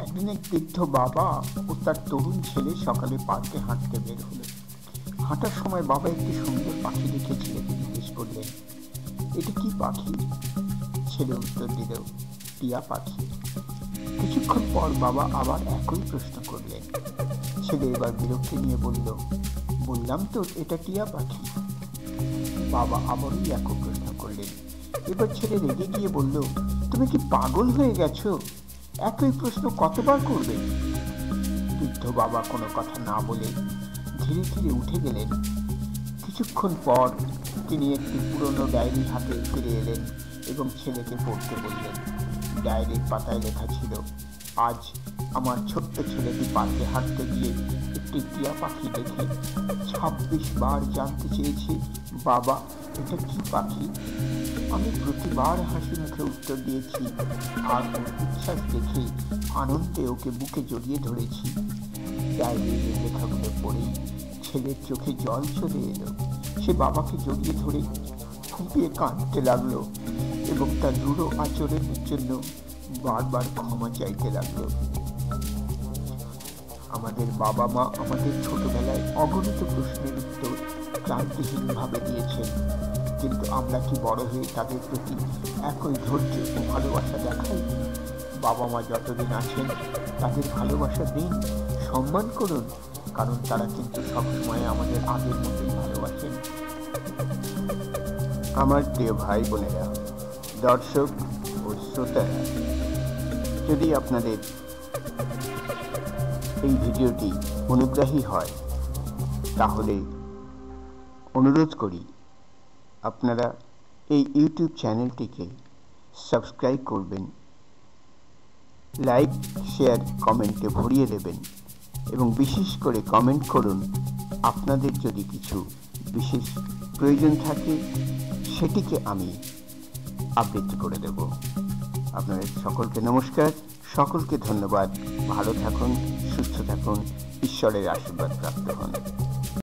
একদিন এক বৃদ্ধ বাবা ও তার তরুণ ছেলে সকালে পার্কে হাঁটতে বের হলো। হাঁটার সময় বাবা একটি সুন্দর পাখি দেখে ছেলেকে জিজ্ঞেস করলেন, এটা কি পাখি? ছেলে উত্তর দিল, টিয়া পাখি। কিছুক্ষণ পর বাবা আবার একই প্রশ্ন করলেন। ছেলে এবার বিরক্তি নিয়ে বলল, বললাম তো এটা টিয়া পাখি। বাবা আবারই একই প্রশ্ন করলেন। এবার ছেলে রেগে গিয়ে বলল, তুমি কি পাগল হয়ে গেছো? একই প্রশ্ন কতবার করবে? বৃদ্ধ বাবা কোনো কথা না বলে ধীরে ধীরে উঠে গেলেন। কিছুক্ষণ পর তিনি একটি পুরনো ডায়েরি হাতে ফিরে এলেন এবং ছেলেকে পড়তে বললেন। ডায়েরির পাতায় লেখা ছিল, আজ আমার ছোট্ট ছেলেটি পার্কে হাঁটতে গিয়ে একটি টিয়া পাখি দেখে 26 বার জানতে চেয়েছে, বাবা এটা কি পাখি? আমি প্রতিবার হাসি মুখে উত্তর দিয়েছি আর ওর উচ্ছ্বাস দেখে আনন্দে ওকে বুকে জড়িয়ে ধরেছি। ডায়েরির লেখাগুলো পড়েই ছেলের চোখে জল চলে এলো। সে বাবাকে জড়িয়ে ধরে ফুঁপিয়ে কাঁদতে লাগলো এবং তার দৃঢ় আচরণের জন্য বারবার ক্ষমা চাইতে লাগলো। আমাদের বাবা মা আমাদের ছোটবেলায় অগণিত প্রশ্নের উত্তর ক্লান্তিহীনভাবে দিয়েছেন, কিন্তু আমরা কি বড় হয়ে তাদের প্রতি একই ধৈর্য ও ভালোবাসা দেখাই? বাবা মা যতদিন আছেন তাদের ভালোবাসা দিন, সম্মান করুন, কারণ তারা কিন্তু সবসময় আমাদের আগের মতোই ভালোবাসেন। আমার প্রিয় ভাই বোনেরা, দর্শক ও শ্রোতারা, যদি আপনাদের এই ভিডিওটি অনুগ্রাহী হয় তাহলে অনুরোধ করি আপনারা এই ইউটিউব চ্যানেলটিকে সাবস্ক্রাইব করবেন, লাইক শেয়ার কমেন্টে ভরিয়ে দেবেন এবং বিশেষ করে কমেন্ট করুন আপনাদের যদি কিছু বিশেষ প্রয়োজন থাকে, সেটিকে আমি আবৃত্তি করে দেব। আপনাদের সকলকে নমস্কার, সকলকে ধন্যবাদ। ভালো থাকুন, সুস্থ থাকুন, ঈশ্বরের আশীর্বাদ প্রাপ্ত হন।